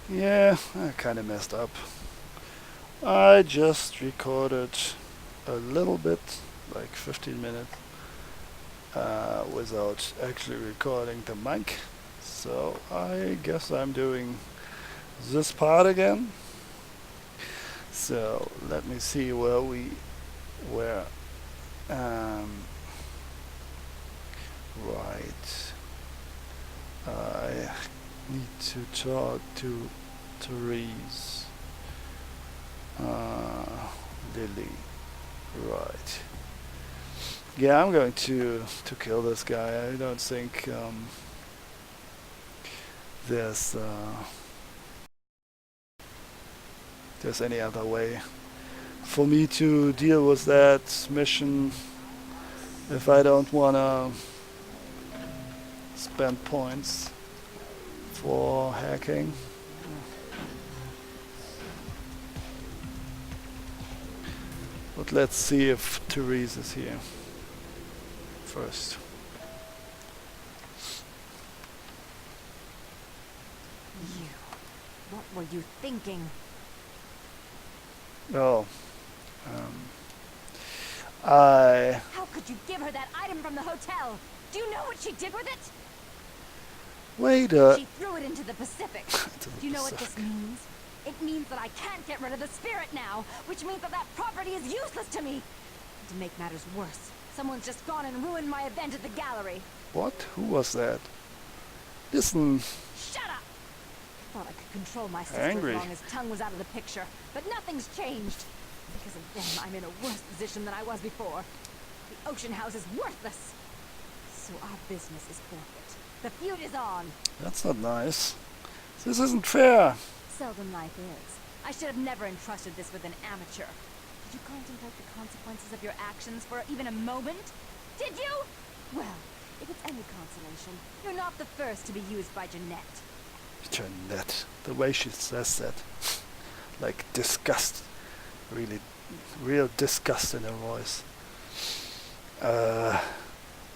Yeah, I kind of messed up. I just recorded a little bit, like 15 minutes, without actually recording the mic. So I guess I'm doing this part again. So let me see where we were. Um, right. I need to talk to Therese. Uh, Lily. Right. Yeah, I'm going to kill this guy. I don't think there's there's any other way for me to deal with that mission if I don't wanna spend points for hacking. But let's see if Therese is here first. You. What were you thinking? Oh, um, I How could you give her that item from the hotel? Do you know what she did with it? wait. She threw it into the Pacific. To the Do you know what this Pacific. means? It means that I can't get rid of the spirit now, which means that that property is useless to me. And to make matters worse, someone's just gone and ruined my event at the gallery. What? Who was that? Listen, Shut up! I thought I could control my sister Angry. as long as Tongue was out of the picture, but nothing's changed. Because of them, I'm in a worse position than I was before. The ocean house is worthless. So our business is forfeit. The feud is on. that's not nice. This isn't fair. Seldom life is. I should have never entrusted this with an amateur. Did you contemplate the consequences of your actions for even a moment? Did you? Well, if it's any consolation, you're not the first to be used by Jeanette. Jeanette, the way she says that, like disgust, really, real disgust in her voice.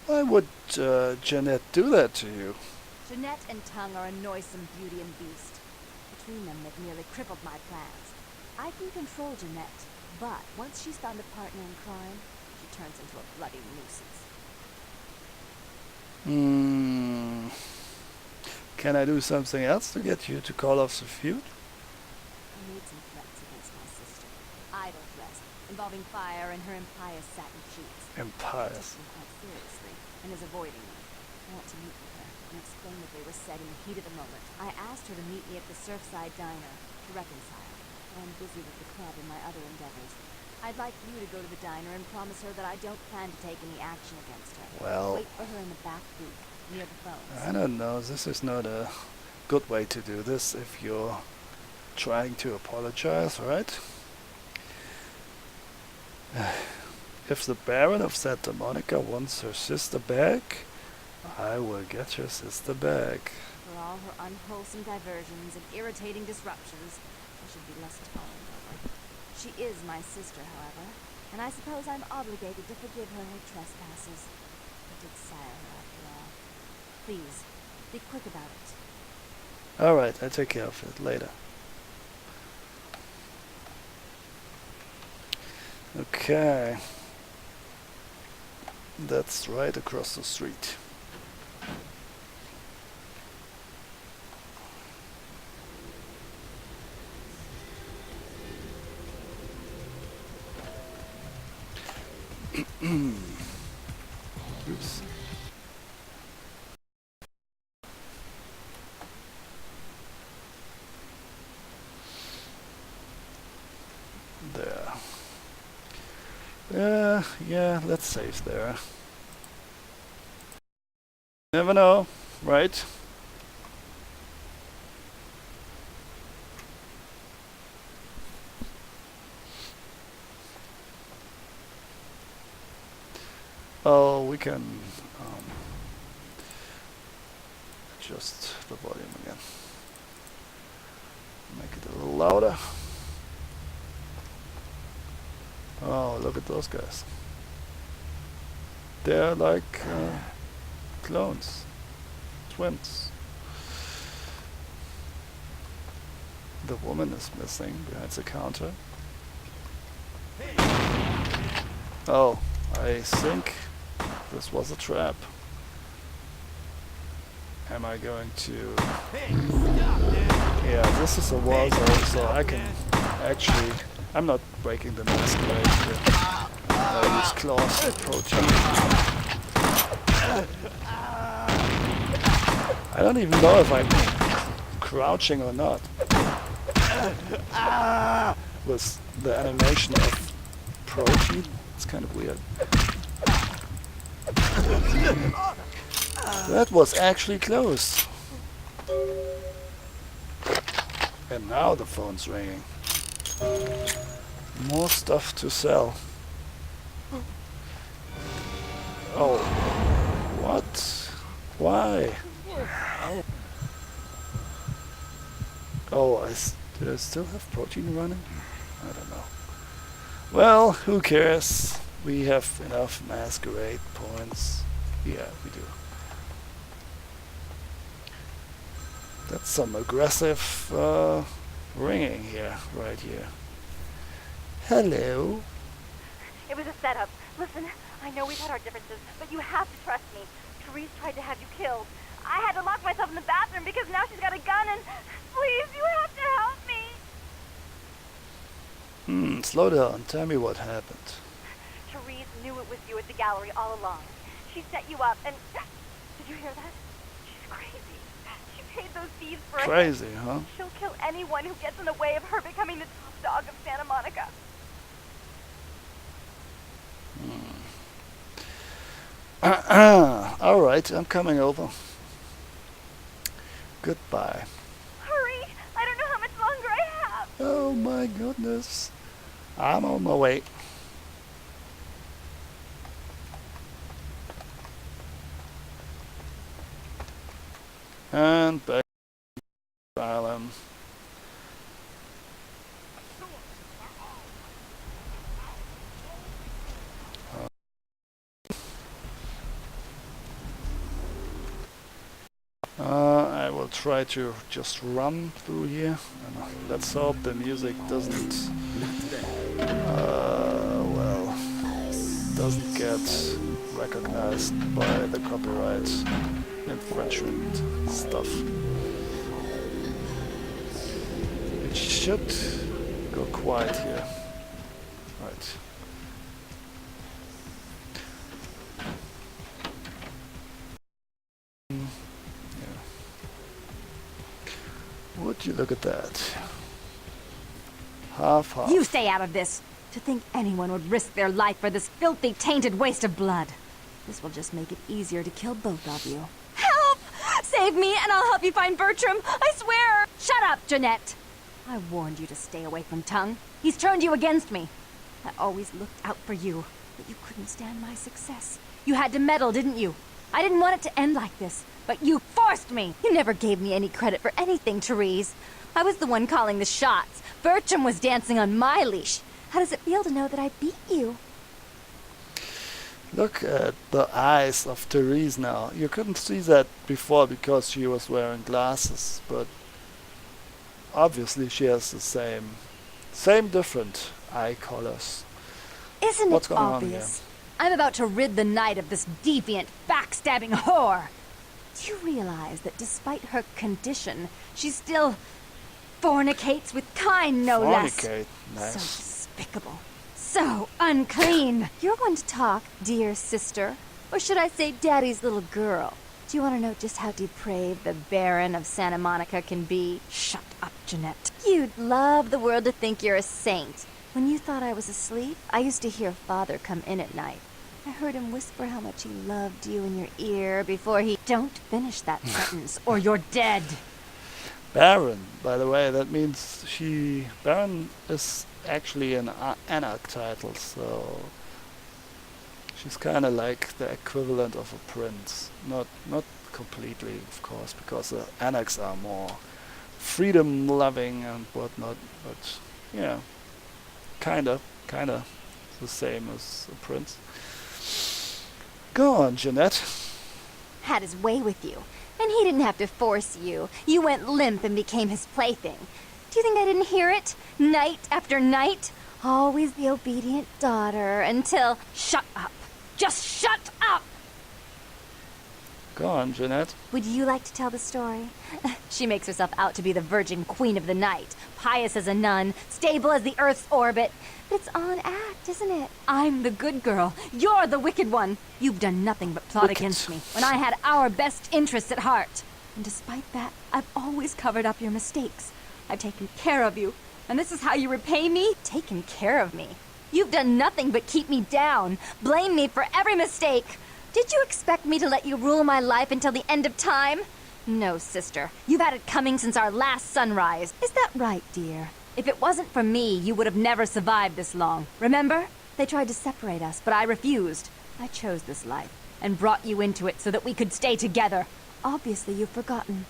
Why would Jeanette do that to you? Jeanette and Tongue are a noisome beauty and beast. Between them, they've nearly crippled my plans. I can control Jeanette, but once she's found a partner in crime, she turns into a bloody nuisance. Hmm. Can I do something else to get you to call off the feud? I made some threats against my sister. Idle threats, involving fire and her impious satin sheets. She Empires. takes them quite seriously, and is avoiding me. I want to meet with her, and explain that they were said in the heat of the moment. I asked her to meet me at the Surfside Diner, to reconcile. I'm busy with the club and my other endeavors. I'd like you to go to the diner and promise her that I don't plan to take any action against her. Well, Wait for her in the back booth, near the phones. I don't know. This is not a good way to do this if you're trying to apologize, right? If the Baron of Santa Monica wants her sister back, I will get her sister back. For all her unwholesome diversions and irritating disruptions, I should be less tolerant of her. She is my sister, however, and I suppose I'm obligated to forgive her her trespasses. I did sire her after all. Please, be quick about it. Alright, I take care of it later. Okay. That's right across the street. Oops. There. Yeah, let's save there. Never know, right? Oh, we can adjust the volume again. Make it a little louder. Oh, look at those guys. They're like clones, twins. The woman is missing behind the counter. Oh, I think this was a trap. Am I going to... Yeah, this is a wall zone, so I can actually... I'm not breaking the Masquerade here. I use claws to approach him. I don't even know if I'm crouching or not. With the animation of protein, it's kind of weird. That was actually close. And now the phone's ringing. More stuff to sell. Oh. What? Why? Oh, do I still have protein running? I don't know. Well, who cares? We have enough Masquerade points. Yeah, we do. That's some aggressive ringing here, right here. Hello? It was a setup. Listen, I know we've had our differences, but you have to trust me. Therese tried to have you killed. I had to lock myself in the bathroom because now she's got a gun and... Please, you have to help me! Slow down. Tell me what happened. Therese knew it was you at the gallery all along. She set you up and... Did you hear that? She's crazy. She paid those thieves for Crazy, huh? She'll kill anyone who gets in the way of her becoming the top dog of Santa Monica. Alright, I'm coming over. Goodbye. Hurry! I don't know how much longer I have! Oh my goodness. I'm on my way. And back to Island. I will try to just run through here. And let's hope the music doesn't, doesn't get recognized by the copyright infringement stuff. It should go quiet here. Right. Would you look at that? Half. You stay out of this! To think anyone would risk their life for this filthy, tainted waste of blood. This will just make it easier to kill both of you. Help! Save me and I'll help you find Bertram! I swear! Shut up, Jeanette! I warned you to stay away from Tongue. He's turned you against me. I always looked out for you, but you couldn't stand my success. You had to meddle, didn't you? I didn't want it to end like this, but you forced me! You never gave me any credit for anything, Therese. I was the one calling the shots. Bertram was dancing on my leash. How does it feel to know that I beat you? Look at the eyes of Therese now. You couldn't see that before because she was wearing glasses, but obviously she has the same different eye colors. Isn't What's it going on obvious? I'm about to rid the night of this deviant, backstabbing whore. Do you realize that despite her condition, she still fornicates with kind, no less? Fornicate, So nice. despicable. So unclean. You're one to talk, dear sister. Or should I say daddy's little girl? Do you want to know just how depraved the Baron of Santa Monica can be? Shut up, Jeanette. You'd love the world to think you're a saint. When you thought I was asleep, I used to hear Father come in at night. I heard him whisper how much he loved you in your ear before he... Don't finish that sentence, or you're dead. Baron, by the way, that means Baron is actually an anarch title, so she's kind of like the equivalent of a prince. Not completely, of course, because the anarchs are more freedom-loving and whatnot, but yeah, kinda the same as a prince. Go on, Jeanette. Had his way with you. And he didn't have to force you. You went limp and became his plaything. Do you think I didn't hear it? Night after night? Always the obedient daughter until... Shut up! Just shut up! Go on, Jeanette. Would you like to tell the story? She makes herself out to be the virgin queen of the night, pious as a nun, stable as the Earth's orbit. But it's all an act, isn't it? I'm the good girl. You're the wicked one. You've done nothing but plot against me when I had our best interests at heart. And despite that, I've always covered up your mistakes. I've taken care of you. And this is how you repay me? Taken care of me. You've done nothing but keep me down, blame me for every mistake. Did you expect me to let you rule my life until the end of time? No, sister. You've had it coming since our last sunrise. Is that right, dear? If it wasn't for me, you would have never survived this long. Remember? They tried to separate us, but I refused. I chose this life and brought you into it so that we could stay together. Obviously, you've forgotten.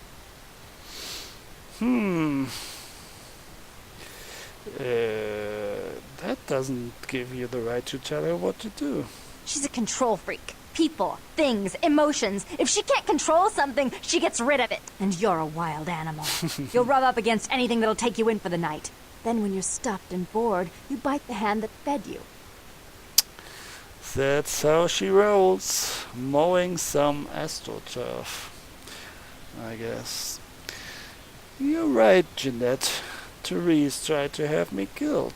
That doesn't give you the right to tell her what to do. She's a control freak. People, things, emotions. If she can't control something, she gets rid of it. And you're a wild animal. You'll rub up against anything that'll take you in for the night. Then when you're stuffed and bored, you bite the hand that fed you. That's how she rolls. Mowing some astroturf, I guess. You're right, Jeanette. Therese tried to have me killed.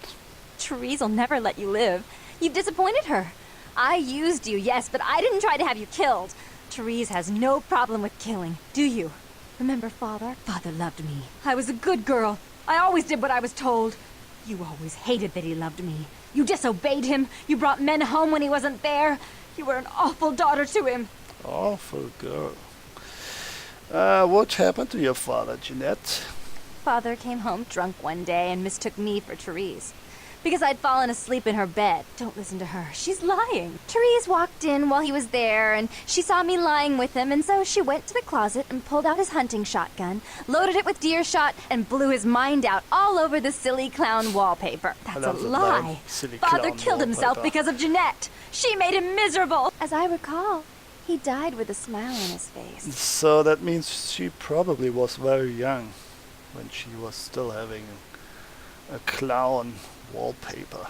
Therese'll never let you live. You've disappointed her. I used you, yes, but I didn't try to have you killed. Therese has no problem with killing, do you? Remember Father? Father loved me. I was a good girl. I always did what I was told. You always hated that he loved me. You disobeyed him. You brought men home when he wasn't there. You were an awful daughter to him. Awful girl. What happened to your father, Jeanette? Father came home drunk one day and mistook me for Therese. Because I'd fallen asleep in her bed. Don't listen to her. She's lying. Therese walked in while he was there, and she saw me lying with him, and so she went to the closet and pulled out his hunting shotgun, loaded it with deer shot, and blew his mind out all over the silly clown wallpaper. That's a lie. Father killed himself because of Jeanette. She made him miserable. As I recall, he died with a smile on his face. So that means she probably was very young when she was still having a clown wallpaper.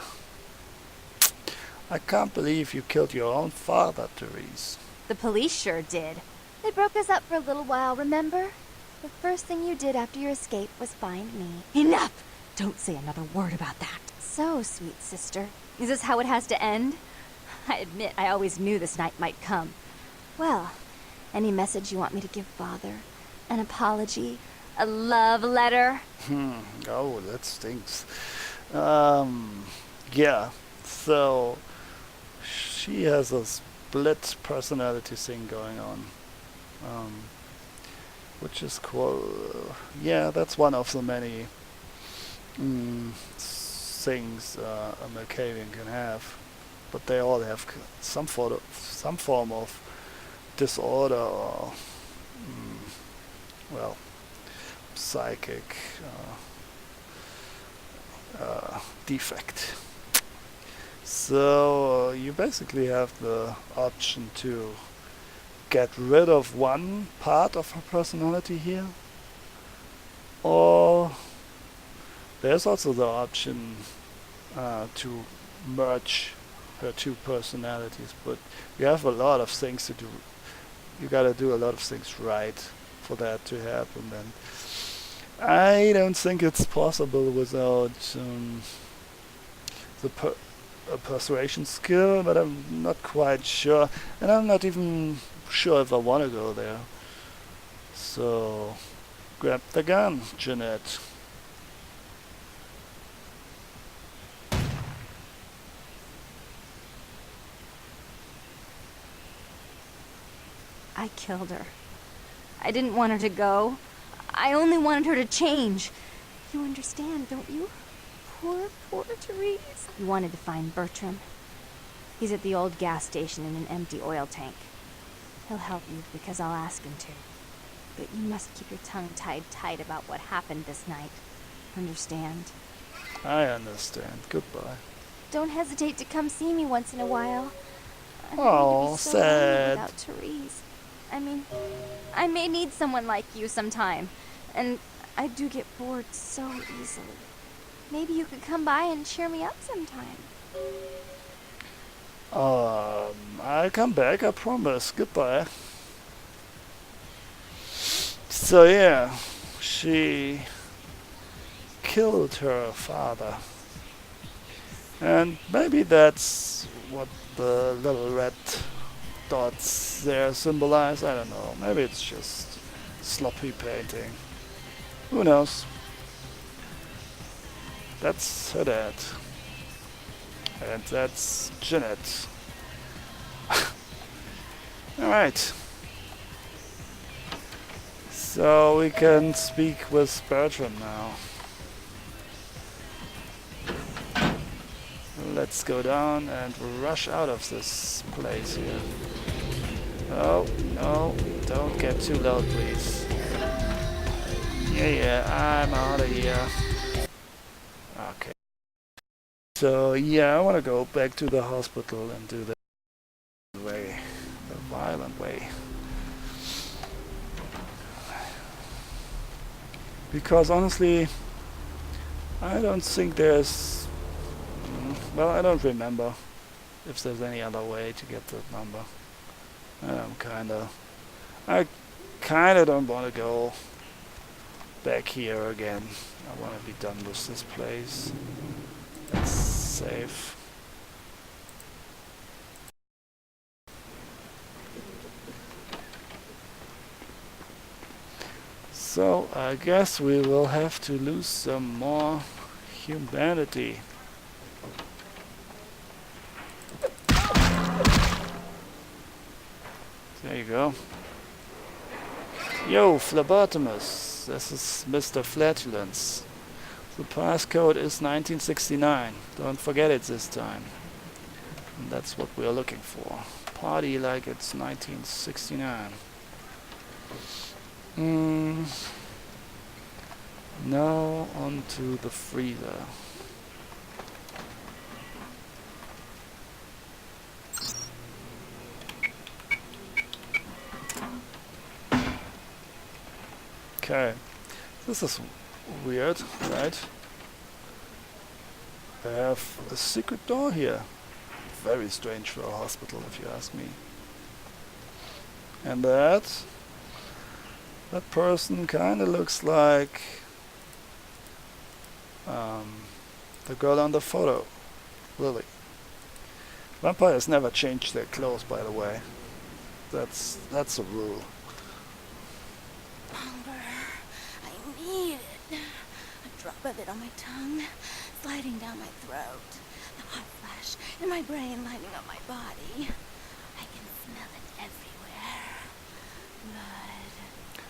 I can't believe you killed your own father, Therese. The police sure did. They broke us up for a little while, remember? The first thing you did after your escape was find me. Enough! Don't say another word about that. So, sweet sister, is this how it has to end? I admit I always knew this night might come. Well, any message you want me to give Father? An apology? A love letter? Oh, that stinks. Yeah, so she has a split personality thing going on, which is cool. Yeah, that's one of the many things a Malkavian can have, but they all have some form of disorder or, well, psychic defect. So you basically have the option to get rid of one part of her personality here, or there's also the option to merge her two personalities, but you have a lot of things to do. You gotta do a lot of things right for that to happen, and I don't think it's possible without a persuasion skill, but I'm not quite sure, and I'm not even sure if I want to go there. So, grab the gun, Jeanette. I killed her. I didn't want her to go. I only wanted her to change. You understand, don't you? Poor Therese. You wanted to find Bertram. He's at the old gas station in an empty oil tank. He'll help you because I'll ask him to. But you must keep your tongue tied tight about what happened this night. Understand? I understand. Goodbye. Don't hesitate to come see me once in a while. I'm Oh, going to be so lonely sad. without Therese. I mean, I may need someone like you sometime. And I do get bored so easily. Maybe you could come by and cheer me up sometime. I'll come back, I promise. Goodbye. So yeah, she killed her father. And maybe that's what the little red dots there symbolize. I don't know. Maybe it's just sloppy painting. Who knows? That's her dad. And that's Jeanette. Alright. So we can speak with Bertram now. Let's go down and rush out of this place here. Oh, no, don't get too loud, please. Yeah, I'm out of here. Okay. So, yeah, I want to go back to the hospital and do the way, the violent way. Because honestly, I don't think there's... well, I don't remember if there's any other way to get that number. I kinda don't want to go back here again. I want to be done with this place. It's safe. So I guess we will have to lose some more humanity. There you go. Yo, Phlebotomist. This is Mr. Flatulence. The passcode is 1969. Don't forget it this time. And that's what we're looking for. Party like it's 1969. Now onto the freezer. Okay, this is weird, right? I have a secret door here. Very strange for a hospital, if you ask me. And that person kinda looks like the girl on the photo, Lily. Vampires never change their clothes, by the way. That's a rule. Hunger. I need it. A drop of it on my tongue, sliding down my throat. The hot flash in my brain lighting up my body. I can smell it everywhere.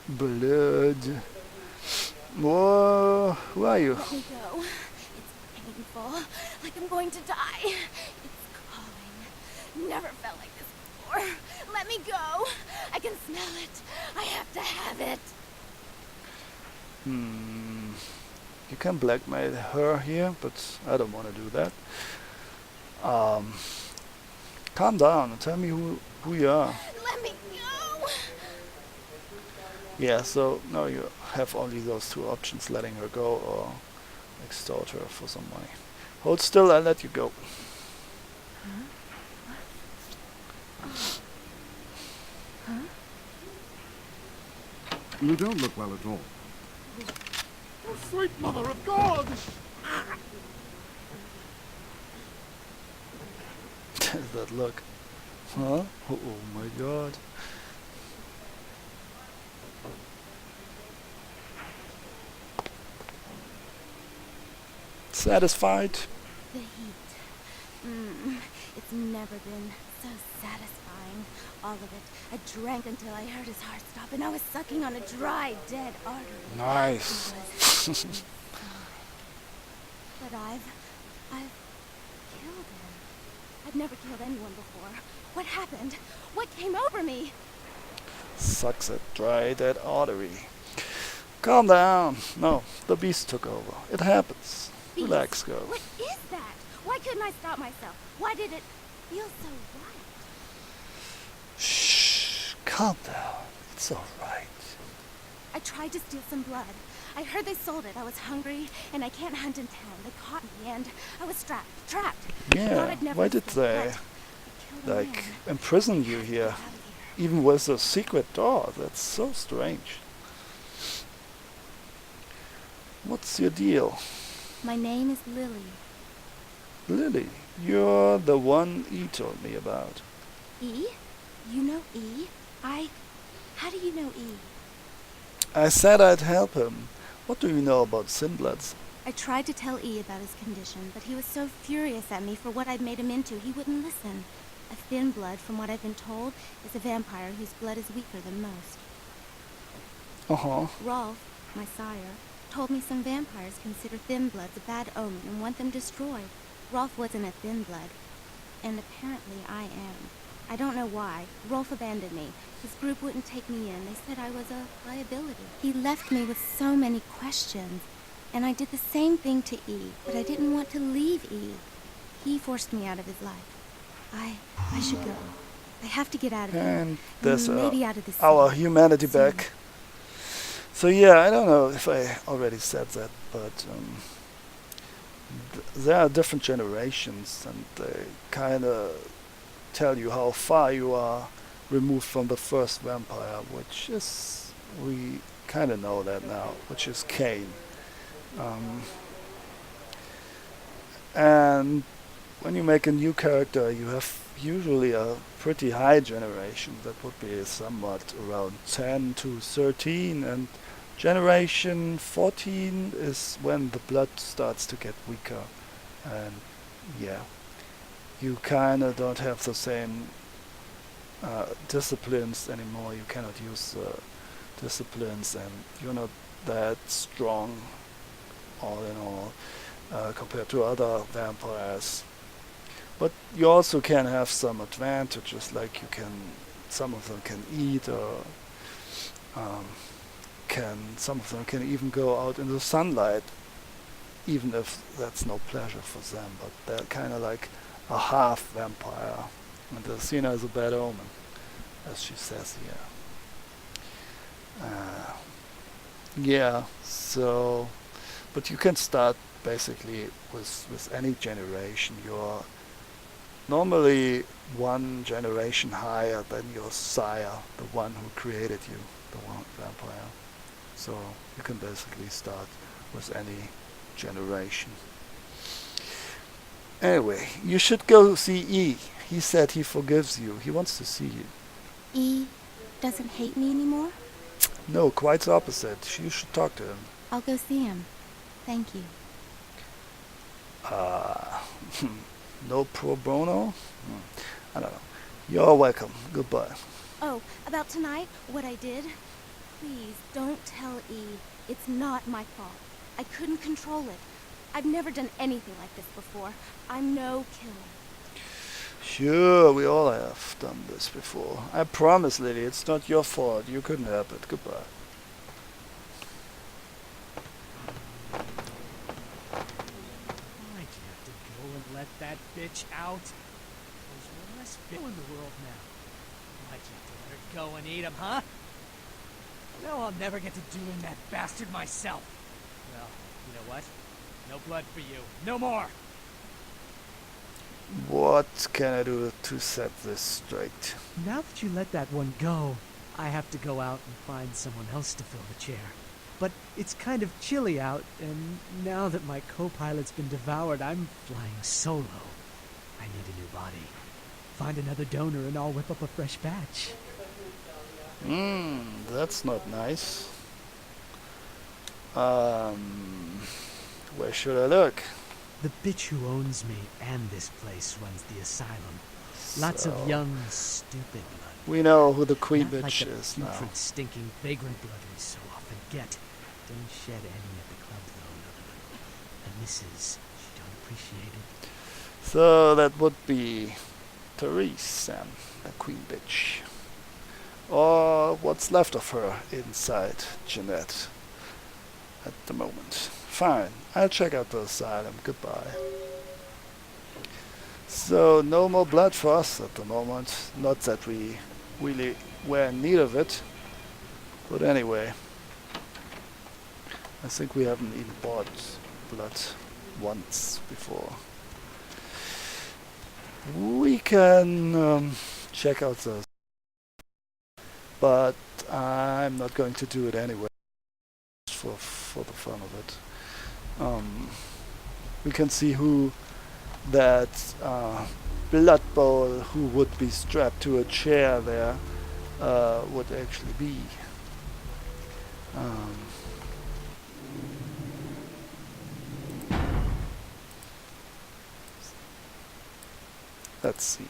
Blood. Blood. Whoa, who are you? Let me go. It's painful, like I'm going to die. It's calling. Never felt like this before. Let me go. I can smell it. I have to have it. You can blackmail her here, but I don't want to do that. Calm down and tell me who you are. Let me go. Yeah, so now you have only those two options, letting her go or extort her for some money. Hold still, I'll let you go. You don't look well at all. Oh, sweet mother of God! That look. Huh? Oh my god. Satisfied? The heat. It's never been so satisfying. All of it. I drank until I heard his heart stop, and I was sucking on a dry, dead artery. Nice. It was inside. But I've killed him. I've never killed anyone before. What happened? What came over me? Sucks a dry dead artery. Calm down. No, the beast took over. It happens. Beast? Relax, girl. What is that? Why couldn't I stop myself? Why did it feel so right? Shh. Calm down. It's alright. I tried to steal some blood. I heard they sold it. I was hungry, and I can't hunt in town. They caught me, and I was trapped. I thought Yeah, I'd never why did escape, they, but I killed a like, man. imprison you Get here? out of here. Even with a secret door? That's so strange. What's your deal? My name is Lily. Lily, you're the one E told me about. E? You know E? How do you know E? I said I'd help him. What do you know about Sinbloods? I tried to tell E about his condition, but he was so furious at me for what I'd made him into, he wouldn't listen. A thin blood, from what I've been told, is a vampire whose blood is weaker than most. Uh-huh. Rolf, my sire, told me some vampires consider thin bloods a bad omen and want them destroyed. Rolf wasn't a thin blood, and apparently I am. I don't know why. Rolf abandoned me. His group wouldn't take me in. They said I was a liability. He left me with so many questions, and I did the same thing to E, but I didn't want to leave E. He forced me out of his life. I should go. I have to get out of here. And there's maybe out of the our city. humanity Soon. back. So yeah, I don't know if I already said that, but there are different generations, and they kind of tell you how far you are removed from the first vampire, which is, we kind of know that now, which is Cain. And when you make a new character, you have usually a pretty high generation. That would be somewhat around 10 to 13, and generation 14 is when the blood starts to get weaker. And yeah, you kind of don't have the same disciplines anymore. You cannot use disciplines, and you're not that strong all in all compared to other vampires. But you also can have some advantages, like some of them can eat, or some of them can even go out in the sunlight, even if that's no pleasure for them. But they're kind of like a half vampire, and the Athena is a bad omen, as she says here. Yeah, so, but you can start basically with any generation. You're normally one generation higher than your sire, the one who created you, the one vampire. So you can basically start with any generation. Anyway, you should go see E. He said he forgives you. He wants to see you. E doesn't hate me anymore? No, quite the opposite. You should talk to him. I'll go see him. Thank you. No pro bono? I don't know. You're welcome. Goodbye. Oh, about tonight, what I did? Please, don't tell E. It's not my fault. I couldn't control it. I've never done anything like this before. I'm no killer. Sure, we all have done this before. I promise, Lily, it's not your fault. You couldn't help it. Goodbye. Why'd you have to go and let that bitch out? There's one less bitch in the world now. Why'd you have to let her go and eat him, huh? Now I'll never get to doing that bastard myself. Well, you know what? No blood for you. No more! What can I do to set this straight? Now that you let that one go, I have to go out and find someone else to fill the chair. But it's kind of chilly out, and now that my co-pilot's been devoured, I'm flying solo. I need a new body. Find another donor and I'll whip up a fresh batch. That's not nice. Where should I look? The bitch who owns me and this place runs the asylum. Lots of So, young, stupid blood. we know who the queen Not like bitch the is now. putrid, stinking, vagrant blood we so often get. Don't shed any at the club, though. The missus, she don't appreciate it. So that would be Therese and the queen bitch. Or what's left of her inside Jeanette at the moment. Fine, I'll check out the asylum. Goodbye. So no more blood for us at the moment. Not that we really were in need of it. But anyway. I think we haven't even bought blood once before. We can check out those, but I'm not going to do it anyway, just for the fun of it. We can see who that Blood Bowl who would be strapped to a chair there would actually be. Let's see.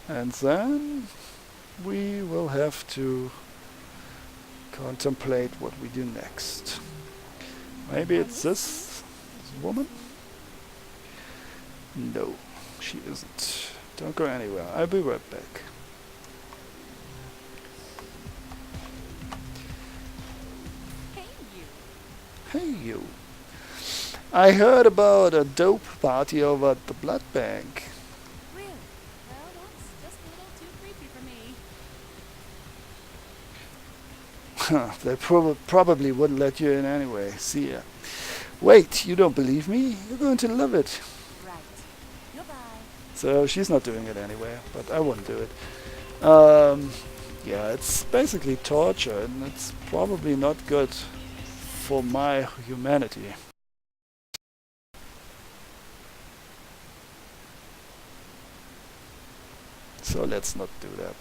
And then we will have to contemplate what we do next. Maybe it's this woman? No, she isn't. Don't go anywhere. I'll be right back. Hey you. I heard about a dope party over at the blood bank. Really? Well, that's just a little too creepy for me. They probably wouldn't let you in anyway. See ya. Wait, you don't believe me? You're going to love it. Right. Goodbye. So she's not doing it anyway, but I wouldn't do it. Yeah, it's basically torture, and it's probably not good for my humanity. So let's not do that.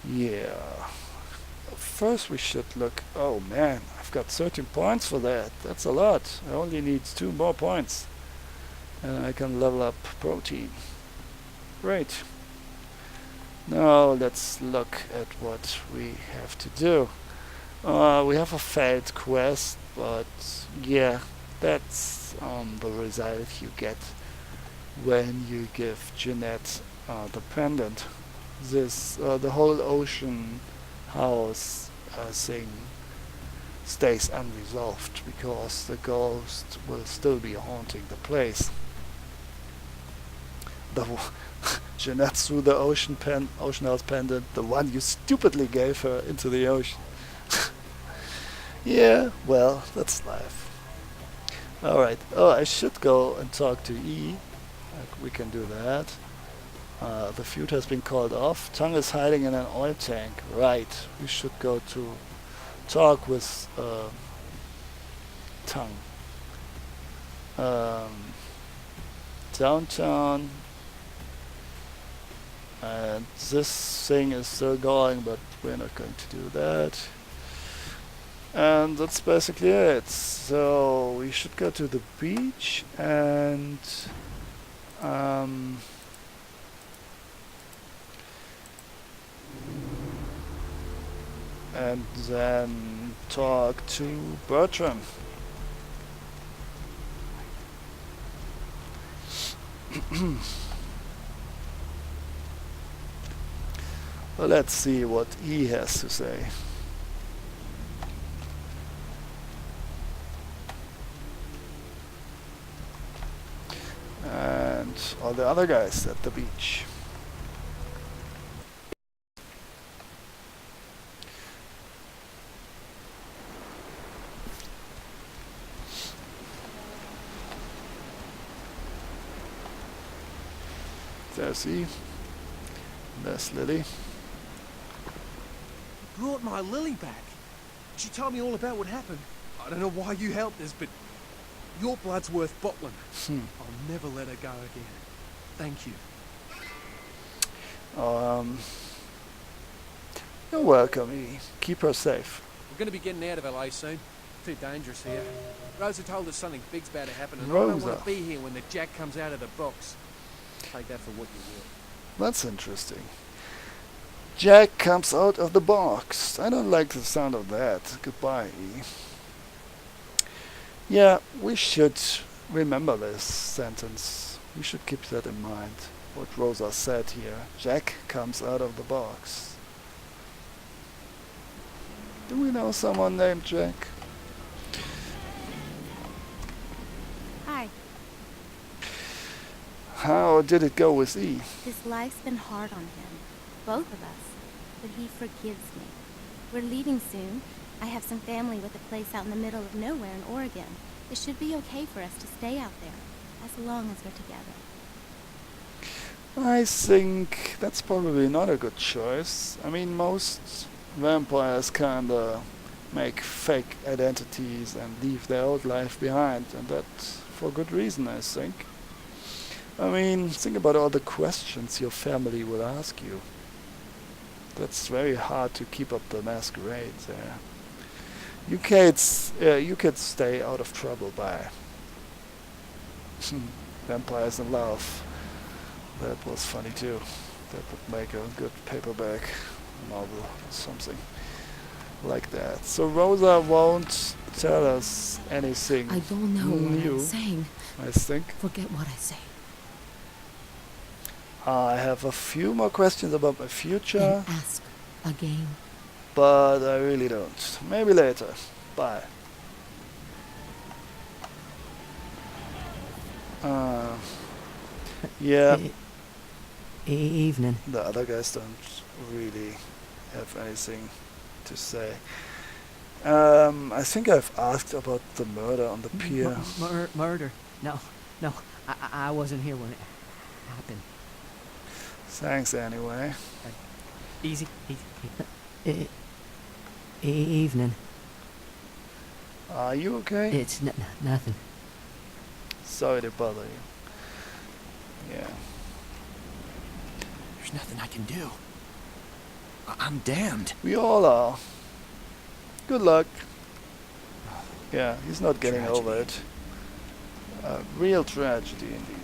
Yeah. First we should look. Oh man, I've got 13 points for that. That's a lot. I only need 2 more points. And I can level up protein. Great. Now let's look at what we have to do. We have a failed quest, but yeah, that's the result you get when you give Jeanette the pendant. This the whole ocean house thing stays unresolved because the ghost will still be haunting the place. Jeanette threw the ocean house pendant, the one you stupidly gave her, into the ocean. Yeah, well, that's life. Alright, oh, I should go and talk to E. We can do that. The feud has been called off. Tongue is hiding in an oil tank. Right, we should go to talk with Tongue. Downtown. And this thing is still going, but we're not going to do that. And that's basically it. So we should go to the beach and then talk to Bertram. Well, let's see what he has to say. And all the other guys at the beach. There's he. There's Lily. Brought my Lily back. She told me all about what happened. I don't know why you helped us, but your blood's worth bottling. I'll never let her go again. Thank you. You're welcome, E. Keep her safe. We're going to be getting out of LA soon. Too dangerous here. Rosa told us something big's about to happen, and I don't want to be here when the Jack comes out of the box. Take that for what you will. That's interesting. Jack comes out of the box. I don't like the sound of that. Goodbye, E. Yeah, we should remember this sentence. We should keep that in mind. What Rosa said here. Jack comes out of the box. Do we know someone named Jack? Hi. How did it go with E? This life's been hard on him, both of us, but he forgives me. We're leaving soon. I have some family with a place out in the middle of nowhere in Oregon. It should be okay for us to stay out there, as long as we're together. I think that's probably not a good choice. I mean, most vampires kinda make fake identities and leave their old life behind, and that for good reason, I think. I mean, think about all the questions your family will ask you. That's very hard to keep up the masquerade there. You kids stay out of trouble by vampires in love. That was funny too. That would make a good paperback novel or something like that. So Rosa won't tell us anything I don't know what new, I'm saying. I think. Forget what I say. I have a few more questions about my future, And ask again. but I really don't. Maybe later. Bye. Yeah, Evening. the other guys don't really have anything to say. I think I've asked about the murder on the pier. Murder? No. I wasn't here when it happened. Thanks anyway. Easy. Evening. Are you okay? It's nothing. Sorry to bother you. Yeah. There's nothing I can do. I'm damned. We all are. Good luck. Yeah, he's not getting over it. A real tragedy indeed.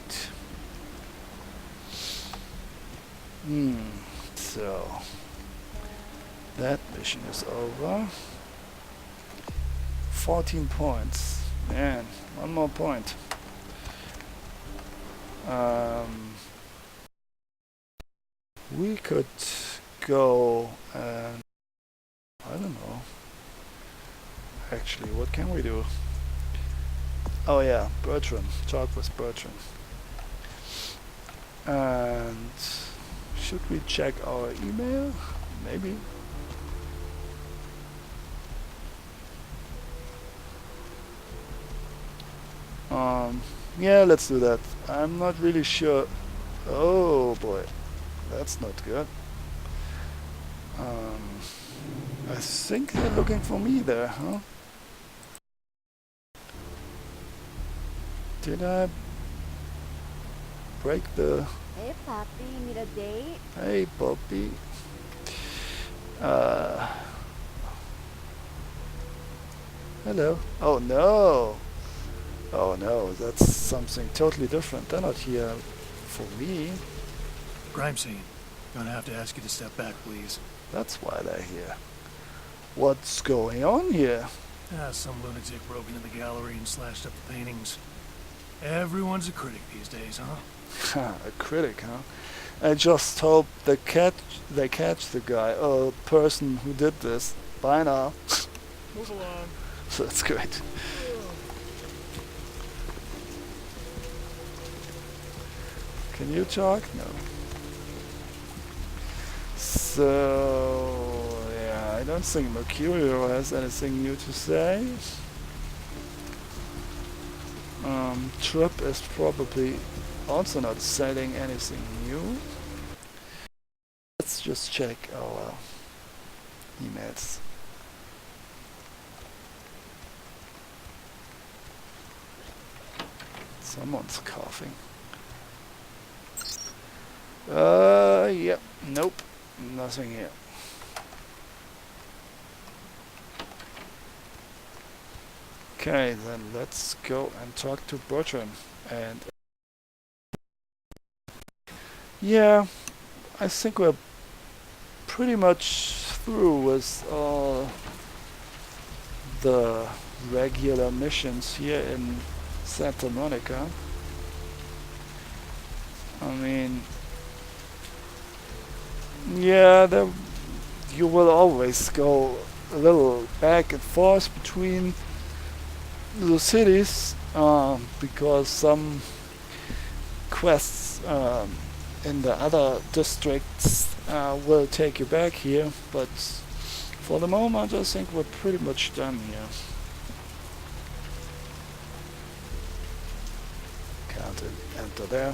So that mission is over. 14 points. Man, one more point. We could go and I don't know. Actually, what can we do? Oh yeah, Bertrand. Talk with Bertrand. And should we check our email? Maybe. Yeah, let's do that. I'm not really sure. Oh boy, that's not good. I think they're looking for me there, huh? Did I break the... Hey, Poppy, need a date? Hey, Poppy. Hello. Oh no! Oh no, that's something totally different. They're not here for me. Crime scene. Gonna have to ask you to step back, please. That's why they're here. What's going on here? Some lunatic broke into the gallery and slashed up the paintings. Everyone's a critic these days, huh? A critic, huh? I just hope they catch the guy or person who did this. Bye now. Move along. That's great. Can you talk? No. So yeah, I don't think Mercurio has anything new to say. Trip is probably also not selling anything new. Let's just check our emails. Someone's coughing. Yep, nope, nothing here. Okay, then let's go and talk to Bertrand. And yeah, I think we're pretty much through with all the regular missions here in Santa Monica. I mean, yeah, you will always go a little back and forth between the cities because some quests in the other districts will take you back here, but for the moment I think we're pretty much done here. Can't enter there.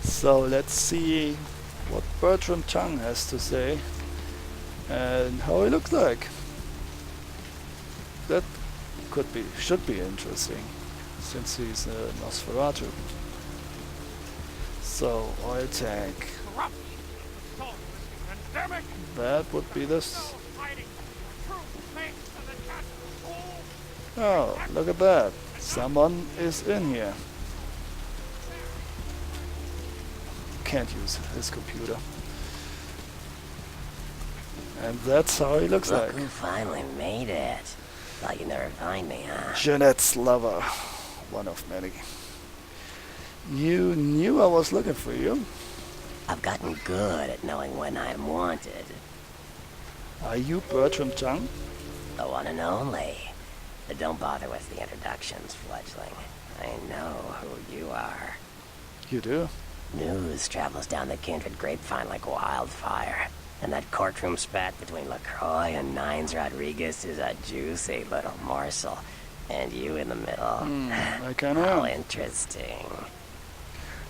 So let's see what Bertram Chung has to say and how he looks like. That should be interesting, since he's a Nosferatu. So, oil tank. That would be this. Oh, look at that. Someone is in here. Can't use his computer. And that's how he looks like. Look who finally made it. Thought you'd never find me, huh? Jeanette's lover. One of many. You knew I was looking for you. I've gotten good at knowing when I'm wanted. Are you Bertram Chung? The one and only. But don't bother with the introductions, fledgling. I know who you are. You do? News travels down the kindred grapevine like wildfire. And that courtroom spat between LaCroix and Nines Rodriguez is a juicy little morsel. And you in the middle. I kinda How am. interesting.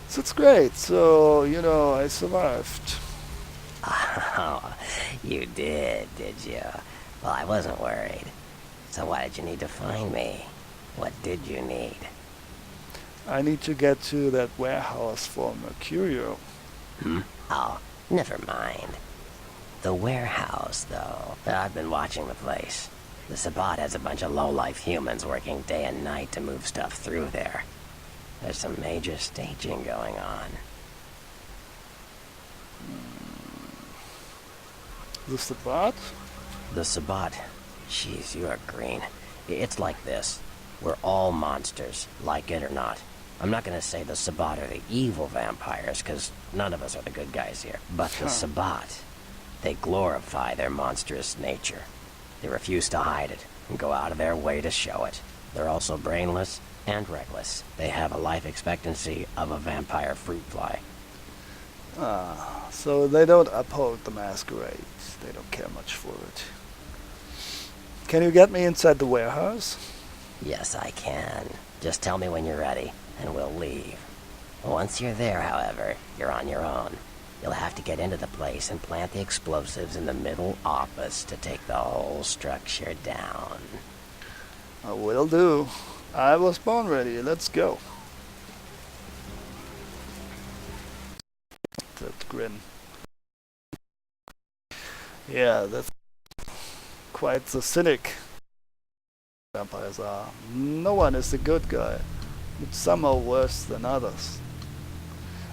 So it's great. So, you know, I survived. Oh, you did you? Well, I wasn't worried. So why did you need to find me? What did you need? I need to get to that warehouse for Mercurio. Oh, never mind. The warehouse, though. I've been watching the place. The Sabbat has a bunch of low-life humans working day and night to move stuff through there. There's some major staging going on. The Sabbat? The Sabbat. Jeez, you are green. It's like this. We're all monsters, like it or not. I'm not gonna say the Sabbat are the evil vampires, because none of us are the good guys here. But the Sabbat, they glorify their monstrous nature. They refuse to hide it, and go out of their way to show it. They're also brainless and reckless. They have a life expectancy of a vampire fruit fly. So they don't uphold the masquerade. They don't care much for it. Can you get me inside the warehouse? Yes, I can. Just tell me when you're ready, and we'll leave. Once you're there, however, you're on your own. You'll have to get into the place and plant the explosives in the middle office to take the whole structure down. I will do. I was born ready. Let's go. That grin. Yeah, that's quite the cynic vampires are. No one is a good guy, but some are worse than others.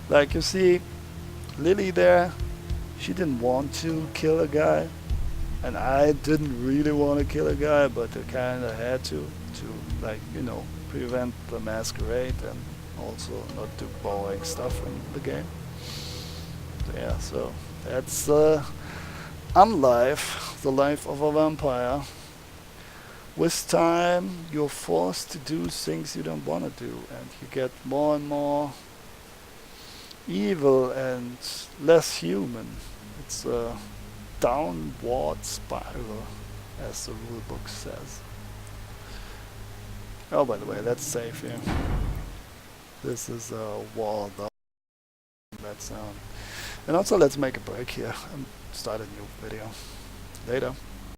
Like you see, Lily there, she didn't want to kill a guy, and I didn't really want to kill a guy, but I kinda had to like, you know, prevent the masquerade and also not do boring stuff in the game. So yeah, so that's unlife, the life of a vampire. With time, you're forced to do things you don't want to do, and you get more and more evil and less human. It's a downward spiral, as the rulebook says. Oh, by the way, let's save here. This is a wall though. That sound. And also, let's make a break here and start a new video. Later.